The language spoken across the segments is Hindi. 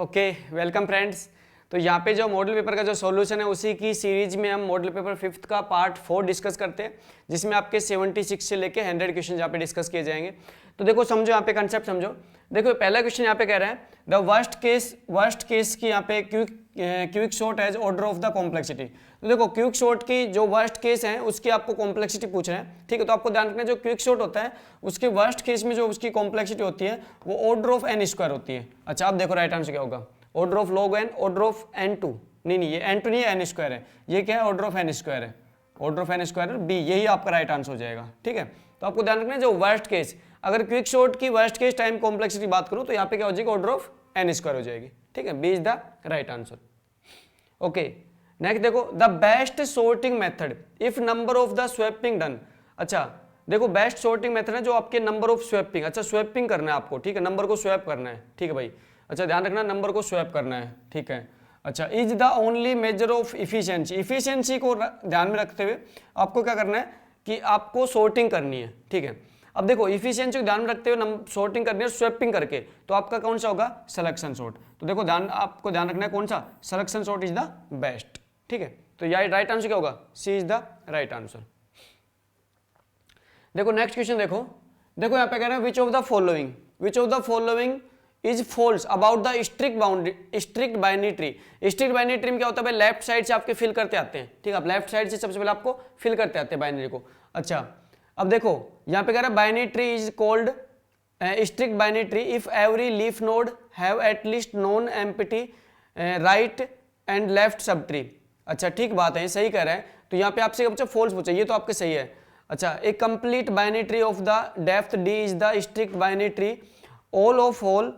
Okay welcome friends. तो यहाँ पे जो मॉडल पेपर का जो सॉल्यूशन है उसी की सीरीज में हम मॉडल पेपर 5th का पार्ट 4 डिस्कस करते हैं, जिसमें आपके 76 से लेके 100 क्वेश्चन यहाँ पे डिस्कस किए जाएंगे। तो देखो समझो, यहाँ पे कंसेप्ट समझो। देखो पहला क्वेश्चन यहाँ पे कह रहा है द वर्स्ट केस की यहाँ पे quick sort as order of the complexity. तो देखो क्विक शॉर्ट की जो वर्स्ट केस है उसकी आपको कॉम्प्लेक्सिटी पूछ रहे हैं, ठीक है। तो आपको ध्यान रखना जो क्विक शॉर्ट होता है उसके वर्स्ट केस में जो उसकी कॉम्प्लेक्सिटी होती है वो ऑर्डर ऑफ n स्क्वायर होती है। अच्छा आप देखो राइट आंसर क्या होगा, order of log n, order of n2। नहीं ये n2 नहीं है, n स्क्वायर है। ये क्या है, ऑर्डर ऑफ n स्क्वायर है, order of n square b, यही आपका राइट आंसर हो जाएगा, ठीक है। तो आपको ध्यान रखना जो वर्स्ट केस, अगर क्विक शॉर्ट की वर्स्ट केस टाइम कॉम्प्लेक्सिटी बात करूं तो यहाँ पे क्या हो जाएगी, ऑर्डर ऑफ n स्क्वायर हो जाएगी, ठीक है। B is the right answer. Okay next देखो the best sorting method if number of the swapping done. अच्छा देखो बेस्ट सॉर्टिंग मेथड है जो आपके नंबर ऑफ स्वैपिंग, अच्छा स्वैपिंग करना है आपको, ठीक है, नंबर को स्वैप करना है, ठीक है भाई। अच्छा ध्यान रखना नंबर को स्वैप करना है, ठीक है। अच्छा is the only measure of efficiency, efficiency को ध्यान में रखते हुए आपको क्या करना है कि आपको सॉर्टिंग करनी है, ठीक है। अब देखो इफिशिएंसी को ध्यान में रखते हुए सॉर्टिंग करनी है स्वैपिंग करके, तो आपका कौन सा होगा, सिलेक्शन सॉर्ट। तो देखो आपको ध्यान रखना है कौन सा, selection sort is the best, ठीक है। तो यह राइट आंसर क्या होगा, C is the right answer. देखो नेक्स्ट क्वेश्चन देखो यहाँ पे कह रहे हैं which of the following is false about the strict binary tree. Strict binary tree में क्या होता है भाई, लेफ्ट साइड से आपके फिल करते आते हैं, ठीक है। आप लेफ्ट साइड से सबसे पहले आपको फिल करते आते हैं बाइनरी को। अच्छा अब देखो यहाँ पे कह रहा है binary tree is called strict binary tree if every leaf node have at least non empty right and left sub tree. अच्छा ठीक बात है, सही कह रहे हैं। तो यहाँ पे आपसे बच्चा फॉल्स पूछा, ये तो आपके सही है। अच्छा a complete binary tree of the depth D is the strict binary tree, all of all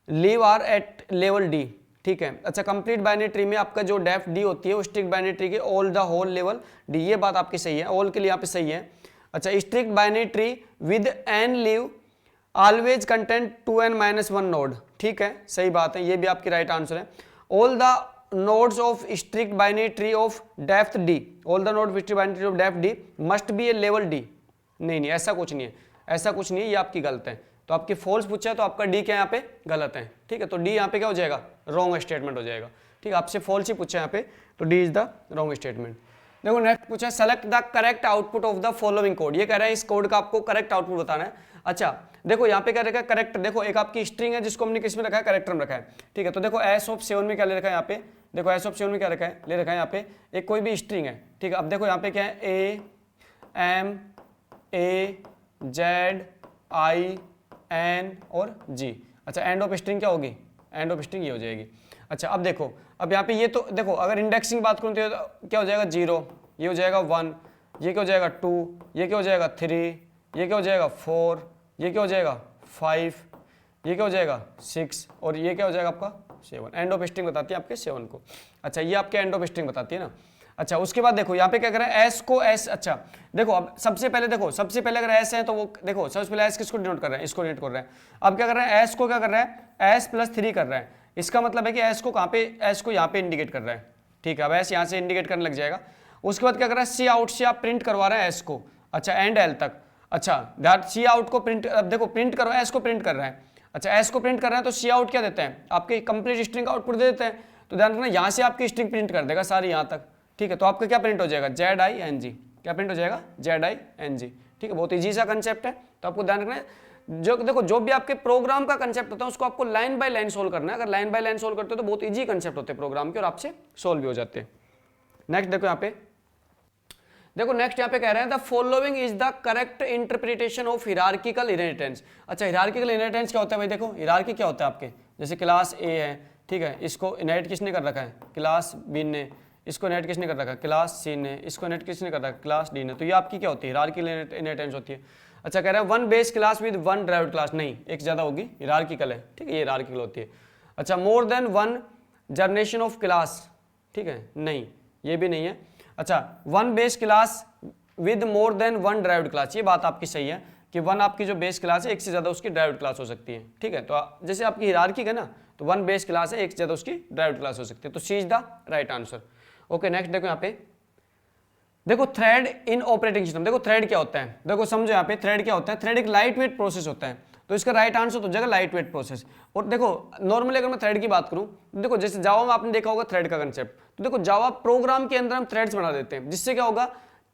leave are at level D, ठीक है। अच्छा कंप्लीट बाइनरी ट्री में आपका जो डेप्थ डी होती है वो स्ट्रिक्ट बाइनरी ट्री के all the whole level D, ये बात आपकी सही है, ऑल के लिए यहाँ पे सही है। अच्छा strict binary tree with n leave always content 2n-1 node, ठीक है, सही बात है, ये भी आपकी राइट आंसर है। All the nodes of strict binary tree of depth D, all the node strict binary tree of depth D must be a level D. नहीं ऐसा कुछ नहीं है, ऐसा कुछ नहीं है, ये आपकी गलत है। तो आपकी फॉल्स पूछा है तो आपका डी क्या यहाँ पे गलत है, ठीक है। तो डी यहाँ पे क्या हो जाएगा, रॉन्ग स्टेटमेंट हो जाएगा, ठीक है। आपसे फॉल्स ही पूछा है यहाँ पे, तो D is the wrong statement. देखो नेक्स्ट पूछा है select the correct output of the following code. ये कह रहा है इस कोड का आपको करेक्ट आउटपुट बताना है। अच्छा देखो यहाँ पे क्या रखा है, करेक्ट। देखो एक आपकी स्ट्रिंग है जिसको हमने किस में रखा है, करेक्टर में रखा है, ठीक है। तो देखो एस ऑफ 7 में क्या ले रखा है यहाँ पे, देखो एस ऑफ 7 में क्या रखा है, ले रखा है यहाँ पे एक कोई भी स्ट्रिंग है, ठीक है। अब देखो यहाँ पे क्या है, A M A Z I N और जी। अच्छा एंड ऑफ स्ट्रिंग क्या होगी, एंड ऑफ स्ट्रिंग ये हो जाएगी। अच्छा अब देखो अब यहाँ पे ये तो देखो अगर इंडेक्सिंग बात करूँ तो क्या हो जाएगा 0, ये हो जाएगा 1, ये क्या हो जाएगा 2, ये क्या हो जाएगा 3, ये क्या हो जाएगा 4, ये क्या हो जाएगा 5, ये क्या हो जाएगा 6 और ये क्या हो जाएगा आपका 7। एंड ऑफ स्ट्रिंग बताती है आपके 7 को। अच्छा ये आपके एंड ऑफ स्ट्रिंग बताती है ना। अच्छा उसके बाद देखो यहाँ पे क्या कर रहा है, एस को एस। अच्छा देखो अब सबसे पहले अगर एस है तो वो देखो सबसे पहले एस किसको डिनोट कर रहे हैं, इसको डिनोट कर रहे हैं। अब क्या कर रहा है, एस को क्या कर रहा है, एस प्लस 3 कर रहा है। इसका मतलब है कि एस को कहाँ पे, एस को यहाँ पे इंडिकेट कर रहा है, ठीक है। अब एस यहाँ से इंडिकेट करने लग जाएगा। उसके बाद क्या कर रहा है, सी आउट से आप प्रिंट करवा रहे हैं एस को, अच्छा एंड एल तक। अच्छा दैट सी आउट को प्रिंट, अब देखो प्रिंट करो, एस को प्रिंट कर रहा है। अच्छा एस को प्रिंट कर रहा है तो सी आउट क्या देते हैं, आपके कंप्लीट स्ट्रिंग का आउटपुट दे देते हैं। तो ध्यान रखना यहाँ से आपकी स्ट्रिंग प्रिंट कर देगा सारी यहाँ तक, ठीक है। तो आपका क्या प्रिंट हो जाएगा, ZING, क्या प्रिंट हो जाएगा, ZING, ठीक है। बहुत ईजी सा कंसेप्ट है, तो आपको ध्यान रखना है जो देखो जो भी आपके प्रोग्राम का कंसेप्ट होता है उसको आपको लाइन बाय लाइन सोल्व करना है। अगर लाइन बाय लाइन सोल्व करते हो तो बहुत ईजी कंसेप्ट होते हैं प्रोग्राम के और आपसे सोल्व भी हो जाते हैं। नेक्स्ट देखो यहाँ पे, देखो नेक्स्ट यहाँ पे कह रहे हैं the following is the correct interpretation of hierarchical inheritance. अच्छा हिरार्किकल इनहेरिटेंस क्या होता है भाई, देखो हिरार्की क्या होता है आपके, जैसे क्लास ए है, ठीक है, इसको इनहेरिट किसने कर रखा है, क्लास बी ने, इसको इनहेरिट किसने कर रखा है, क्लास सी ने, इसको इनहेरिट किसने कर रखा है, क्लास डी ने। तो ये आपकी क्या होती है, हिरार्किकल इनहेरिटेंस होती है। अच्छा कह रहा है one base class with one derived class, नहीं एक ज्यादा होगी, हिरार्किकल है, ठीक है, ये हिरार्किकल होती है। अच्छा more than one generation of class, ठीक है, नहीं ये भी नहीं है। अच्छा one base class with more than one derived class, ये बात आपकी सही है कि वन आपकी जो बेस क्लास है एक से ज्यादा उसकी ड्राइव्ड क्लास हो सकती है, ठीक है। तो जैसे आपकी हिरार्की है ना, तो वन बेस क्लास है, एक से ज्यादा उसकी ड्राइव्ड क्लास हो सकती है। तो C is the right answer. Okay next देखो यहाँ पे, देखो थ्रेड इन ऑपरेटिंग सिस्टम। देखो थ्रेड क्या होता है, देखो समझो यहाँ पे थ्रेड क्या होता है, थ्रेड एक लाइट वेट प्रोसेस होता है। तो इसका राइट आंसर हो जाएगा लाइट वेट प्रोसेस। और देखो नॉर्मली अगर मैं थ्रेड की बात करूं तो देखो जैसे जावा में आपने देखा होगा थ्रेड का कंसेप्ट, तो देखो जावा प्रोग्राम के अंदर हम थ्रेड्स बना देते हैं, जिससे क्या होगा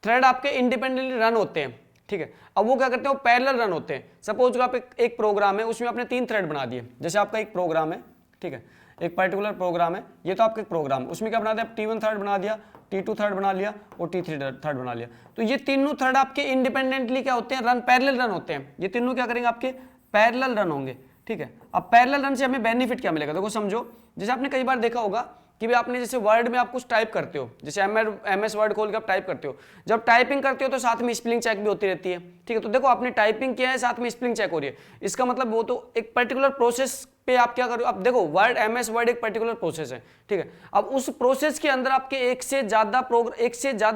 थ्रेड आपके इंडिपेंडेंटली रन होते हैं, ठीक है। अब वो क्या करते हैं, वो पैरेलल रन होते हैं। सपोज आप एक प्रोग्राम है, उसमें आपने 3 थ्रेड बना दिए, जैसे आपका एक प्रोग्राम है, ठीक है, एक पर्टिकुलर प्रोग्राम है, ये तो आपका एक प्रोग्राम है, उसमें क्या बना दिया, T1 थ्रेड बना दिया, T2 थ्रेड बना लिया और T3 थ्रेड बना लिया। तो ये तीनों थ्रेड आपके इंडिपेंडेंटली क्या होते हैं, रन पैरेलल रन होते हैं। ये तीनों क्या करेंगे, आपके पैरेलल रन होंगे, ठीक है। अब पैरेलल रन से हमें बेनिफिट क्या मिलेगा, देखो समझो, जैसे आपने कई बार देखा होगा कि भी आपने जैसे वर्ड में आप कुछ टाइप करते हो, जैसे MS वर्ड खोल के आप टाइप करते हो, जब टाइपिंग करते हो तो साथ में स्पेलिंग चेक भी होती रहती है, ठीक है। तो देखो आपने टाइपिंग किया है, साथ में स्पेलिंग चेक हो रही है, इसका मतलब वो तो एक पर्टिकुलर प्रोसेस पे आप क्या करो, अब देखो वर्ड MS वर्ड एक पर्टिकुलर प्रोसेस है, ठीक है। अब उस प्रोसेस के अंदर आपके एक से ज्यादा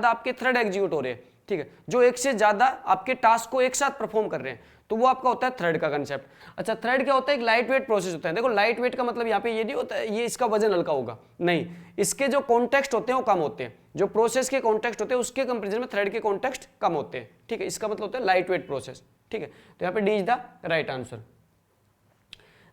आपके थ्रेड एग्जीक्यूट हो रहे हैं, ठीक है, जो एक से ज्यादा आपके टास्क को एक साथ परफॉर्म कर रहे हैं, तो वो आपका होता है थ्रेड का कंसेप्ट। अच्छा, थ्रेड क्या होता है, एक लाइट वेट प्रोसेस होता है। देखो लाइट वेट का मतलब यहाँ पे ये नहीं होता है ये इसका वजन हल्का होगा, नहीं, इसके जो कॉन्टेक्स्ट होते हैं वो कम होते हैं, जो प्रोसेस के कॉन्टेक्स्ट होते हैं उसके कंपेरिजन में थ्रेड के कॉन्टेक्स्ट कम होते हैं, ठीक है। इसका मतलब होता है लाइट वेट प्रोसेस, ठीक है। तो यहाँ पे D is the right answer.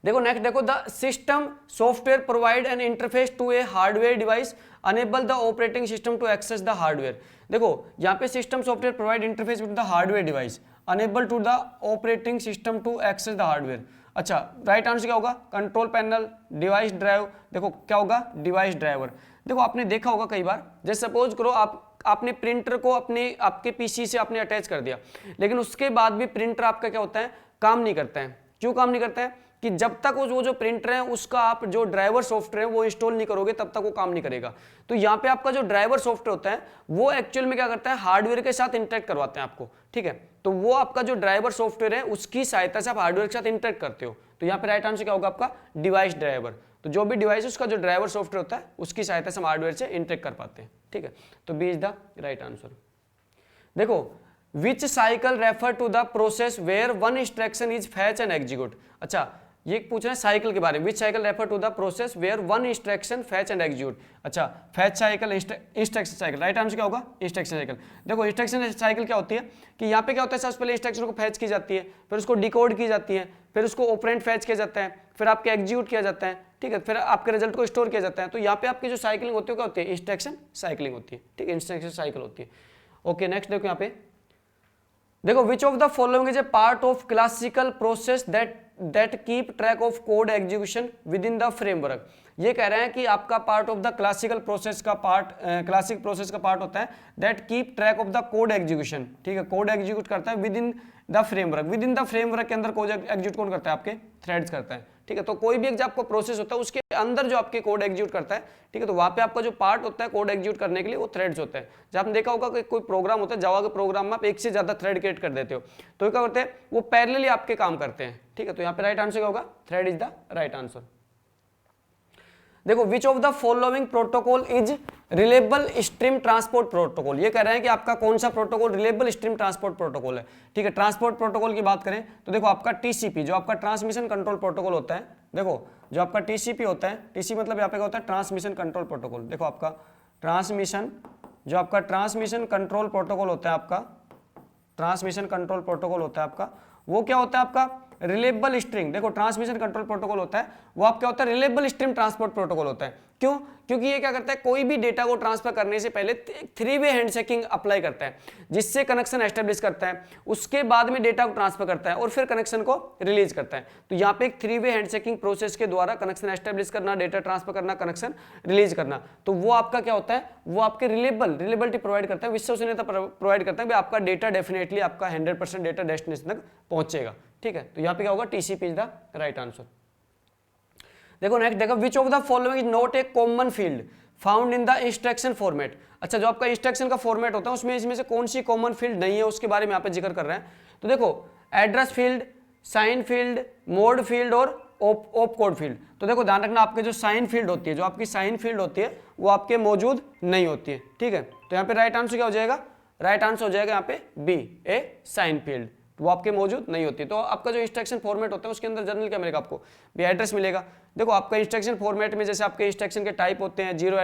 देखो नेक्स्ट देखो, the system software provide an interface to a hardware device enable the operating system to access the hardware. देखो यहाँ पे system software provide interface with the hardware device enable to the operating system to access the hardware. अच्छा, राइट आंसर क्या होगा, कंट्रोल पैनल, डिवाइस ड्राइव। देखो क्या होगा, डिवाइस ड्राइवर। देखो आपने देखा होगा कई बार, जैसे सपोज करो आपने प्रिंटर को आपके पीसी से आपने अटैच कर दिया, लेकिन उसके बाद भी प्रिंटर आपका क्या होता है, काम नहीं करता है। क्यों काम नहीं करता है, कि जब तक वो जो प्रिंटर है उसका आप जो ड्राइवर सॉफ्टवेयर है वो इंस्टॉल नहीं करोगे तब तक वो काम नहीं करेगा। तो यहाँ पे आपका जो ड्राइवर सॉफ्टवेयर होता है वो एक्चुअल में क्या करता है, हार्डवेयर के साथ इंटरेक्ट करवाते हैं आपको, ठीक है। तो वो आपका जो ड्राइवर सॉफ्टवेयर है उसकी सहायता से आप हार्डवेयर के साथ इंटरेक्ट करते हो। तो यहाँ पे राइट आंसर क्या होगा आपका, डिवाइस ड्राइवर। तो जो भी डिवाइस है उसका जो ड्राइवर सॉफ्टवेयर होता है उसकी सहायता से हम हार्डवेयर से इंटरेक्ट कर पाते हैं, ठीक है। तो B is the right answer. देखो which cycle refer to the process where one instruction is fetch and execute. अच्छा, ये पूछ रहे हैं साइकिल के बारे में, which cycle refer to the process where one instruction fetch and execute. अच्छा, fetch cycle, instruction cycle, right answer क्या होगा, इंस्ट्रक्शन साइकिल। देखो इंस्ट्रक्शन साइकिल क्या होती है कि यहाँ पे क्या होता है, सबसे पहले इंस्ट्रक्शन को फैच की जाती है, फिर उसको डिकोड की जाती है, फिर उसको ऑपरेंड फैच किया जाता है, फिर आपके एग्जीक्यूट किया जाता है, ठीक है, फिर आपके रिजल्ट को स्टोर किया जाता है। तो यहाँ पे आपकी जो साइकिलिंग होती है क्या होती है, इंस्ट्रक्शन साइकिलिंग होती है, ठीक है, इंस्ट्रक्शन साइकिल होती है। ओके, नेक्स्ट देखो यहाँ पे, देखो which of the following is A part of classical process that keep track of code execution with in the framework. ये कह रहे हैं कि आपका part of the classical process का पार्ट, क्लासिक प्रोसेस का पार्ट होता है that keep track of the code execution, ठीक है, कोड एग्जीक्यूट करता है with in the framework. With in the framework के अंदर कोड एग्जीक्यूट कौन करता है, आपके थ्रेड्स करता है, ठीक है। तो कोई भी आपका प्रोसेस होता है उसके अंदर जो आपके कोड एग्जीक्यूट करता है, ठीक है, तो वहां पे आपका जो पार्ट होता है कोड एग्जीक्यूट करने के लिए वो थ्रेड्स होता है। जब आपने देखा होगा कि कोई प्रोग्राम होता है, जावा के प्रोग्राम में आप एक से ज्यादा थ्रेड क्रिएट कर देते हो, तो क्या करते हैं, वो पैरेलली आपके काम करते हैं, ठीक है। तो यहाँ पे राइट आंसर क्या होगा, thread is the right answer. देखो which of the following protocol is reliable stream transport protocol. ये कह रहे हैं कि आपका कौन सा protocol reliable stream transport protocol है, ठीक है। ट्रांसपोर्ट प्रोटोकॉल की बात करें तो देखो आपका टीसीपी जो आपका ट्रांसमिशन कंट्रोल प्रोटोकॉल होता है, देखो जो आपका टीसीपी होता है, टीसी मतलब यहाँ पे क्या होता है, ट्रांसमिशन कंट्रोल प्रोटोकॉल। देखो आपका ट्रांसमिशन, जो आपका ट्रांसमिशन कंट्रोल प्रोटोकॉल होता है, आपका ट्रांसमिशन कंट्रोल प्रोटोकॉल होता है आपका, वो क्या होता है आपका रिलेबल स्ट्रिंग। देखो ट्रांसमिशन कंट्रोल प्रोटोकॉल होता है वो आप क्या होता है, रिलेबल स्ट्रीम ट्रांसपोर्ट प्रोटोकॉल होता है। क्यों, क्योंकि ये क्या करता है, कोई भी डेटा को ट्रांसफर करने से पहले 3-वे हैंडशेकिंग अप्लाई करता है, जिससे कनेक्शन एस्टेब्लिश करता है, उसके बाद में डेटा को ट्रांसफर करता है और फिर कनेक्शन को रिलीज करता है। तो यहाँ पे एक 3-वे हैंडशेकिंग प्रोसेस के द्वारा कनेक्शन एस्टेब्लिश करना, डेटा ट्रांसफर करना, कनेक्शन रिलीज करना, तो वो आपका क्या होता है, वो आपके रिलेबिलिटी प्रोवाइड करता है, विश्वसनीयता प्रोवाइड करता है, आपका डेटा डेफिनेटली आपका 100% डेटा डेस्टिनेशन तक पहुंचेगा, ठीक है। तो यहाँ पे क्या होगा, TCP is the right answer. देखो नेक्स्ट देखो, which of the following is not a common field found in the instruction format. अच्छा, जो आपका इंस्ट्रक्शन का फॉर्मेट होता है उसमें इसमें से कौन सी कॉमन फील्ड नहीं है उसके बारे में यहाँ पे जिक्र कर रहे हैं। तो देखो address field, sign field, mode field और ऑप कोड फील्ड। तो देखो ध्यान रखना, आपके जो साइन फील्ड होती है, जो आपकी साइन फील्ड होती है वो आपके मौजूद नहीं होती है, ठीक है। तो यहाँ पे राइट आंसर क्या हो जाएगा, राइट आंसर हो जाएगा यहाँ पे बी, ए साइन फील्ड, वो आपके मौजूद नहीं होती। तो आपका जो इंस्ट्रक्शन फॉर्मेट होता है उसके अंदर जनरल क्या मिलेगा आपको, भी एड्रेस मिलेगा। देखो आपका इंस्ट्रक्शन फॉर्मेट में जैसे आपके इंस्ट्रक्शन के टाइप होते हैं, zero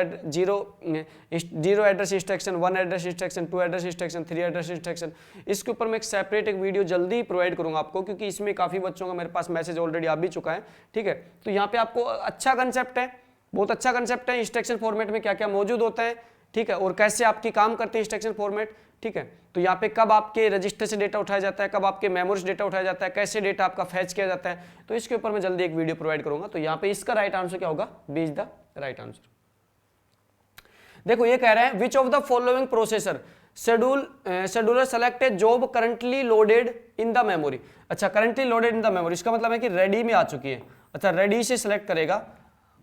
address instruction, 1 address instruction, 2 address instruction, 3 address instruction. इसके ऊपर मैं एक सेपरेट एक वीडियो जल्दी ही प्रोवाइड करूंगा आपको, क्योंकि इसमें काफी बच्चों का मेरे पास मैसेज ऑलरेडी आ भी चुका है, ठीक है। तो यहाँ पे आपको अच्छा कंसेप्ट है, बहुत अच्छा कंसेप्ट है, इंस्ट्रक्शन फॉर्मेट में क्या क्या मौजूद होता है, ठीक है, और कैसे आपकी काम करते हैं इंस्ट्रक्शन फॉर्मेट, ठीक है। तो यहाँ पे कब आपके रजिस्टर से डेटा उठाया जाता है, कब आपके मेमोरी से डेटा उठाया जाता है, कैसे डेटा आपका फैच किया जाता है, तो इसके ऊपर मैं जल्दी एक वीडियो प्रोवाइड करूंगा। तो यहाँ पे इसका राइट आंसर क्या होगा, B is the right answer. देखो ये कह रहा है which of the following processor scheduler select a job currently loaded in the memory. अच्छा, currently loaded in the memory, इसका मतलब है कि रेडी में आ चुकी है। अच्छा, रेडी से सिलेक्ट करेगा,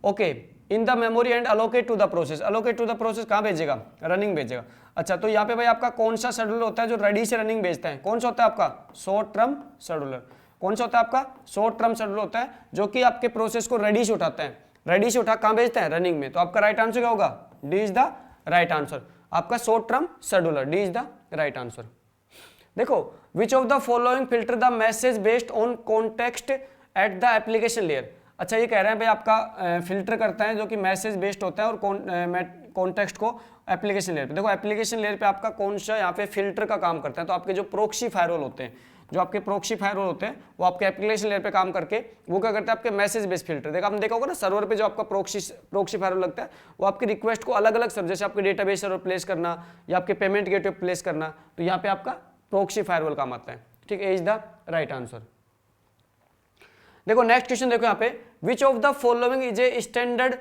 okay, in the memory and allocate to the process. Allocate to the process कहाँ भेजेगा, रनिंग भेजेगा। अच्छा, तो यहाँ पे भाई आपका कौन सा शेड्यूलर होता है जो रेडी से रनिंग भेजता है, कौन सा होता है आपका, शॉर्ट टर्म शेड्यूलर। कौन सा होता है आपका, शॉर्ट टर्म शेड्यूलर होता है, जो कि आपके प्रोसेस को रेडी से उठाता है, रेडी से उठा कहाँ भेजता है, रनिंग में। तो आपका राइट आंसर क्या होगा, D is the right answer, आपका short term scheduler, D is the right answer. देखो which of the following filter the message based on context at the application layer. अच्छा, ये कह रहे हैं भाई आपका फिल्टर करता है जो कि मैसेज बेस्ड होता है और कॉन्टेक्स्ट को एप्लीकेशन लेयर पे। देखो एप्लीकेशन लेयर पे आपका कौन सा यहाँ पे फिल्टर का काम करता है, तो आपके जो प्रोक्सी फायरवॉल होते हैं, जो आपके प्रोक्सी फायरवॉल होते हैं वो आपके एप्लीकेशन लेयर पे काम करके वो क्या करते हैं, आपके मैसेज बेस्ड फिल्टर। देखो आपने देखा होगा ना, सर्वर पे जो आपका प्रोक्सी फायरवॉल लगता है वो आपकी रिक्वेस्ट को अलग अलग सर्वर, जैसे आपके डेटाबेस सर्वर प्लेस करना या आपके पेमेंट गेटवे प्लेस करना, तो यहाँ पे आपका प्रोक्सी फायरवॉल काम आता है, ठीक है, इज द राइट आंसर। देखो नेक्स्ट क्वेश्चन देखो यहाँ पे, which of the following is a standard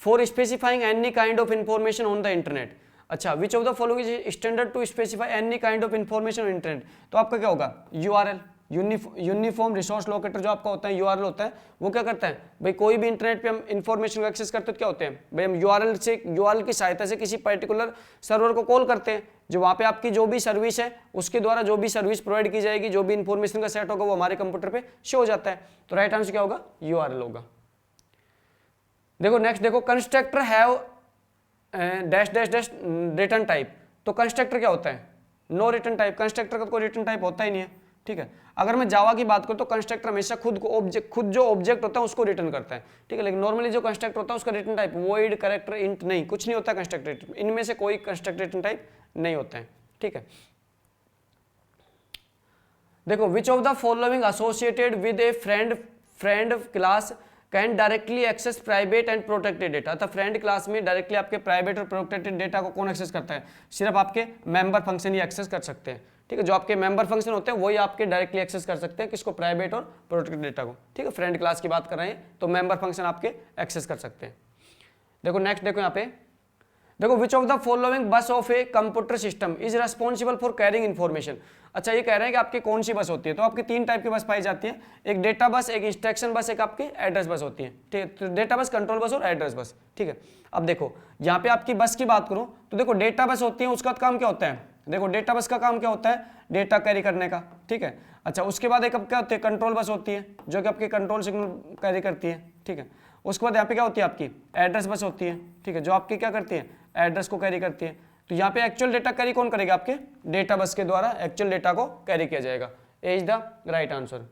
for specifying any kind of information on the internet. अच्छा, which of the following is standard to specify any kind of information on internet. तो आपका क्या होगा, यूआरएल, यूनिफॉर्म रिसोर्स लोकेटर जो आपका होता है, यूआरएल होता है, वो क्या करता है भाई, कोई भी इंटरनेट पे हम इंफॉर्मेशन को एक्सेस करते हैं तो क्या होते हैं भाई, हम यूआरएल की सहायता से किसी पर्टिकुलर सर्वर को कॉल करते हैं, जो वहाँ पे आपकी जो भी सर्विस है उसके द्वारा जो भी सर्विस प्रोवाइड की जाएगी, जो भी इंफॉर्मेशन का सेट होगा वो हमारे कंप्यूटर पे शो हो जाता है। तो राइट आंसर क्या होगा, यूआरएल होगा। देखो नेक्स्ट देखो, constructor have dash dash dash return type. तो कंस्ट्रक्टर क्या होता है, नो रिटर्न टाइप, कंस्ट्रक्टर का कोई रिटर्न टाइप होता ही नहीं है, ठीक है। अगर मैं जावा की बात करूं तो कंस्ट्रक्टर हमेशा खुद जो ऑब्जेक्ट होता है उसको रिटर्न करता है, ठीक है। लेकिन नॉर्मली जो कंस्ट्रक्टर होता है उसका return type void, character, int, नहीं कुछ नहीं होता कंस्ट्रक्टर, इनमें से कोई कंस्ट्रक्टर रिटर्न टाइप नहीं होता है, ठीक है। देखो which of the following associated with a friend class can directly access private and protected data. अतः फ्रेंड क्लास में डायरेक्टली आपके प्राइवेट और प्रोटेक्टेड डेटा को कौन एक्सेस करता है, सिर्फ आपके मेंबर फंक्शन ही एक्सेस कर सकते हैं, ठीक है। जो आपके मेंबर फंक्शन होते हैं वही आपके डायरेक्टली एक्सेस कर सकते हैं, किसको, प्राइवेट और प्रोटेक्टेड डेटा को, ठीक है। फ्रेंड क्लास की बात कर रहे हैं तो मेंबर फंक्शन आपके एक्सेस कर सकते हैं। देखो नेक्स्ट देखो यहाँ पे, देखो विच ऑफ द फॉलोइंग बस of a computer system is responsible for carrying information. अच्छा, ये कह रहे हैं कि आपकी कौन सी बस होती है, तो आपकी 3 टाइप की बस पाई जाती है, एक डेटा बस, एक इंस्ट्रक्शन बस, एक आपकी एड्रेस बस होती है, ठीक है। तो डेटा बस, कंट्रोल बस और एड्रेस बस, ठीक है। अब देखो यहाँ पे आपकी बस की बात करूं तो देखो डेटा बस होती है, उसका काम क्या होता है, देखो डेटा बस का काम क्या होता है, डेटा कैरी करने का, ठीक है। अच्छा, उसके बाद एक क्या होती है, कंट्रोल बस होती है, जो कि आपकी कंट्रोल सिग्नल कैरी करती है, ठीक है। उसके बाद यहाँ पे क्या होती है, आपकी एड्रेस बस होती है, ठीक है, जो आपकी क्या करती है, एड्रेस को कैरी करती है। तो यहाँ पे एक्चुअल डेटा कैरी कौन करेगा, आपके डेटा बस के द्वारा एक्चुअल डेटा को कैरी किया जाएगा, ए इज द राइट आंसर।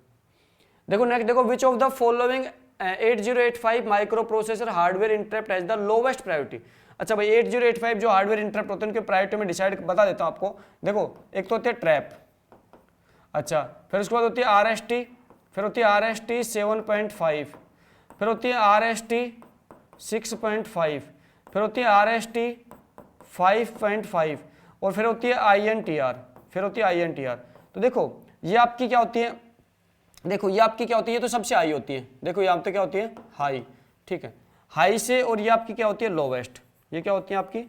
देखो नेक्स्ट देखो, which of the following 8085 micro processor hardware interrupt has the lowest priority. अच्छा भाई, 8085 जो हार्डवेयर इंटरप्ट होते हैं उनके प्रायोरिटी में डिसाइड बता देता हूं आपको। देखो एक तो होती है ट्रैप, अच्छा, फिर उसके बाद होती है RST, फिर होती है RST 7.5, फिर होती है RST 6.5, फिर होती है RST 5.5 और फिर होती है INTR, फिर होती है INTR। तो देखो ये आपकी क्या होती है, देखो ये आपकी क्या होती है, ये तो सबसे हाई होती है, देखो यहाँ पे क्या होती है, हाई, ठीक है, हाई से, और ये आपकी क्या होती है, लोवेस्ट, ये क्या होती है आपकी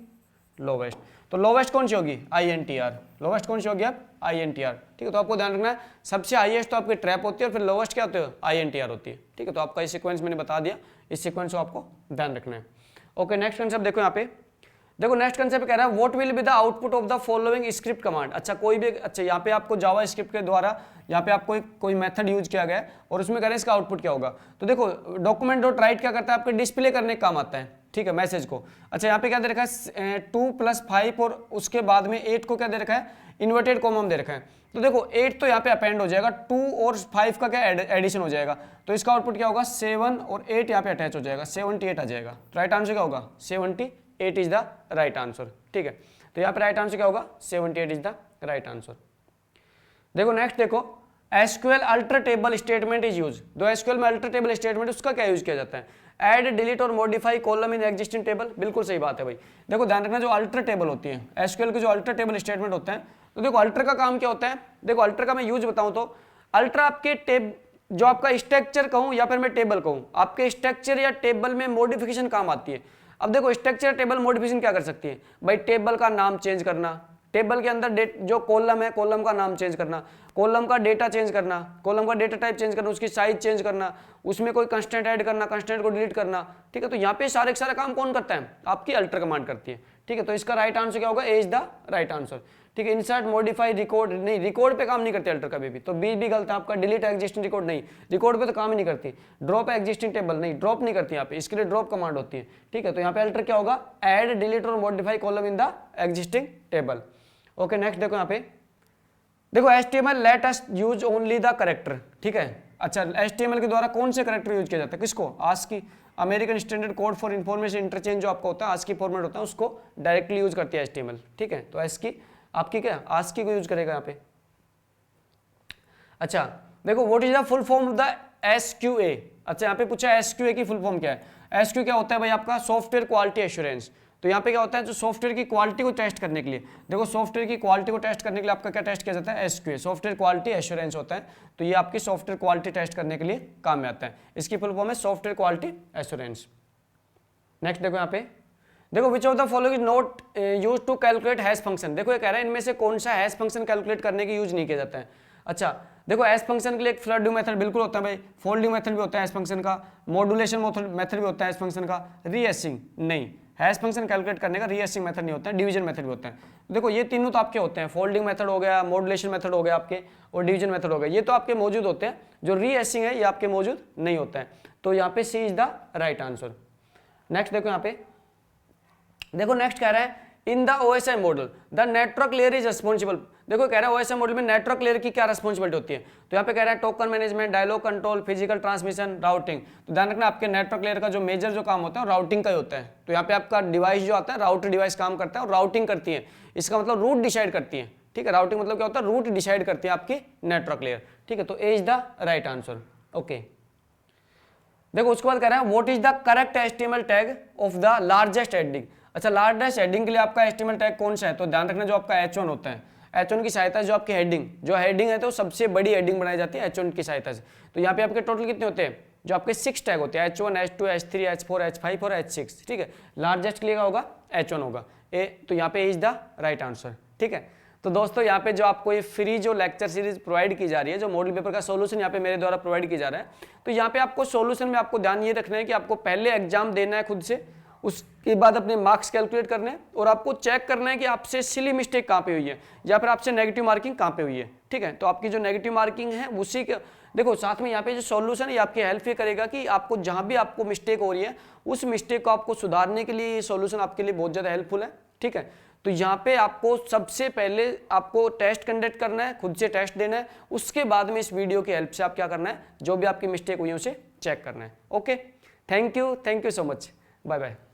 लोवेस्ट। तो लोवेस्ट कौन सी होगी, INTR, लोवेस्ट कौन सी होगी आप, INTR, ठीक है। तो आपको ध्यान रखना है, सबसे हाईएस्ट तो आपकी ट्रैप होती है और फिर लोवेस्ट क्या होती है, INTR होती है, ठीक है। तो आपका इस सीक्वेंस मैंने बता दिया, इस सीक्वेंस को आपको ध्यान रखना है। ओके नेक्स्ट कंसेप्ट देखो यहाँ पे, देखो नेक्स्ट कंसेप्ट कह रहा है what will be the output of the following script command. अच्छा कोई भी, अच्छा यहाँ पे आपको जावा स्क्रिप्ट के द्वारा यहाँ पे आपको कोई मेथड यूज किया गया है और उसमें कह रहे हैं इसका आउटपुट क्या होगा। तो देखो डॉक्यूमेंट डॉट राइट क्या करता है, आपके डिस्प्ले करने का काम आता है, ठीक है, मैसेज को। अच्छा यहाँ पे क्या दे रखा है 2 + 5 और उसके बाद में 8 को क्या दे रखा है, इन्वर्टेड कॉमा दे रखा है। तो देखो 8 तो यहाँ पे अपेंड हो जाएगा, 2 और 5 का क्या एडिशन हो जाएगा, तो इसका आउटपुट क्या होगा 7 और 8 यहाँ पे अटैच हो जाएगा, 78 आ जाएगा। राइट आंसर क्या होगा 78 इज द राइट आंसर। ठीक है, तो यहाँ पे राइट आंसर क्या होगा 78 इज द राइट आंसर। देखो नेक्स्ट देखो, SQL alter table statement is use. दो एसक्यूएल में अल्टर टेबल स्टेटमेंट उसका क्या यूज किया जाता है, ऐड डिलीट और modify column in existing table. बिल्कुल सही बात है भाई। देखो ध्यान रखना, जो अल्टर टेबल होती है एसक्यूएल के, जो अल्टर टेबल स्टेटमेंट होते हैं, तो देखो अल्टर का काम क्या होता है, देखो अल्टर का मैं यूज बताऊं तो अल्टर आपके टेब जो आपका स्ट्रक्चर कहूं या फिर मैं टेबल कहूं, आपके स्ट्रक्चर या टेबल में मॉडिफिकेशन काम आती है। अब देखो स्ट्रक्चर टेबल मॉडिफिकेशन क्या कर सकती है भाई, टेबल का नाम चेंज करना, टेबल के अंदर जो कॉलम है कॉलम का नाम चेंज करना, कॉलम का डेटा चेंज करना, कॉलम का डेटा टाइप चेंज करना, उसकी साइज चेंज करना, उसमें कोई कंस्टेंट ऐड करना, कंस्टेंट को डिलीट करना। ठीक है, तो यहाँ पे सारे सारे काम कौन करता है, आपकी अल्टर कमांड करती है। ठीक है, तो इसका राइट आंसर क्या होगा, ए इज द राइट आंसर। ठीक है, इंसर्ट मॉडिफाई रिकॉर्ड नहीं, रिकॉर्ड पे काम नहीं करती अल्टर कभी भी, तो बी भी गलत है आपका। डिलीट एग्जिस्टिंग रिकॉर्ड नहीं, रिकॉर्ड पे तो काम ही नहीं करती। ड्रॉप एग्जिस्टिंग टेबल नहीं, ड्रॉप नहीं करती यहाँ पे, इसके लिए ड्रॉप कमांड होती है। ठीक है, तो यहाँ पे अल्टर क्या होगा, ऐड डिलीट और modify column in the existing table. Okay next देखो यहाँ पे, देखो HTML let us use only the character. ठीक है, अच्छा HTML के द्वारा कौन से करेक्टर यूज किया जाता है, किसको, ASCII, American standard code for information interchange जो आपका होता है आस्की फॉर्मेट होता है, उसको डायरेक्टली यूज करती है HTML। ठीक है, तो आस्की आपकी क्या आस्की को यूज करेगा यहाँ पे। अच्छा देखो what is the full form of the SQA। अच्छा यहाँ पे पूछा SQA की फुल फॉर्म क्या है। SQA क्या होता है भाई आपका, सॉफ्टवेयर क्वालिटी एश्योरेंस। तो यहाँ पे क्या होता है, जो सॉफ्टवेयर की क्वालिटी को टेस्ट करने के लिए, देखो सॉफ्टवेयर की क्वालिटी को टेस्ट करने के लिए आपका क्या टेस्ट किया जाता है, SQA, सॉफ्टवेयर क्वालिटी एश्योरेंस होता है। तो ये आपकी सॉफ्टवेयर क्वालिटी टेस्ट करने के लिए काम में आता है। इसकी फुल फॉर्म है सॉफ्टवेयर क्वालिटी एश्योरेंस। नेक्स्ट देखो यहाँ पे, देखो which of the following is not use to calculate hash function. देखो ये कह रहा है इनमें से कौन सा हैश फंक्शन कैलकुलेट करने के यूज नहीं किया जाता है। अच्छा देखो हैश फंक्शन के लिए एक फ्लडिंग मेथड बिल्कुल होता है भाई, फोल्डिंग मेथड भी होता है हैश फंक्शन का, मॉड्यूलेशन मेथड भी होता है हैश फंक्शन का, रीएसिंग नहीं, हैश फंक्शन कैलकुलेट करने का रीएसिंग मेथड नहीं होता है, डिवीजन मेथड भी होता है। देखो ये तीनों तो आपके होते हैं, फोल्डिंग मेथड हो गया, मॉड्यूलेशन मेथड हो गया आपके, और डिवीजन मेथड हो गया, ये तो आपके मौजूद होते हैं। जो रीएसिंग है ये आपके मौजूद नहीं होता है। तो यहाँ पे C is the right answer. Next देखो यहाँ पे, देखो नेक्स्ट कह रहा है in the OSI model the network layer is responsible. देखो कह रहा है OSI मॉडल में नेटवर्क लेयर की क्या रिस्पॉन्सिबिलिटी होती है, तो यहाँ पे कह रहा है token management, dialogue control, physical transmission, routing. तो ध्यान रखना आपके नेटवर्क लेयर का जो मेजर जो काम होता है राउटिंग का ही होता है। तो यहाँ पे आपका डिवाइस जो आता है राउटर डिवाइस काम करता है और राउटिंग करती है, इसका मतलब रूट डिसाइड करती है। ठीक है, राउटिंग मतलब क्या होता है, रूट डिसाइड करती है आपकी नेटवर्क लेयर। ठीक है, तो A is the right answer. Okay देखो उसके बाद कह रहा है what is the correct HTML tag of the largest heading. अच्छा लार्जेस्ट हेडिंग के लिए आपका HTML टैग कौन सा है, तो ध्यान रखना जो आपका H1 होता है, H1 की सहायता से जो आपकी हेडिंग है तो सबसे बड़ी हेडिंग बनाई जाती है H1 की सहायता से। तो यहाँ पे आपके टोटल कितने होते हैं, जो आपके 6 टैग होते हैं, H1, H2, H3, H4, H5 और H6। ठीक है, लार्जेस्ट के लिए क्या होगा, H1 होगा ए, तो यहाँ पे इज द राइट आंसर। ठीक है, तो दोस्तों यहाँ पे जो आपको ये फ्री जो लेक्चर सीरीज प्रोवाइड की जा रही है, जो मॉडल पेपर का सॉल्यूशन यहाँ पे मेरे द्वारा प्रोवाइड किया जा रहा है, तो यहाँ पे आपको सॉल्यूशन में आपको ध्यान ये रखना है कि आपको पहले एग्जाम देना है खुद से, उसके बाद अपने मार्क्स कैलकुलेट करने हैं और आपको चेक करना है कि आपसे सिली मिस्टेक कहाँ पे हुई है या फिर आपसे नेगेटिव मार्किंग कहाँ पे हुई है। ठीक है, तो आपकी जो नेगेटिव मार्किंग है उसी के देखो साथ में यहाँ पे जो सॉल्यूशन है ये आपकी हेल्प ये करेगा कि आपको जहाँ भी आपको मिस्टेक हो रही है उस मिस्टेक को आपको सुधारने के लिए ये सॉल्यूशन आपके लिए बहुत ज़्यादा हेल्पफुल है। ठीक है, तो यहाँ पे आपको सबसे पहले आपको टेस्ट कंडक्ट करना है, खुद से टेस्ट देना है, उसके बाद में इस वीडियो की हेल्प से आप क्या करना है, जो भी आपकी मिस्टेक हुई है उसे चेक करना है। Okay, thank you so much, bye bye.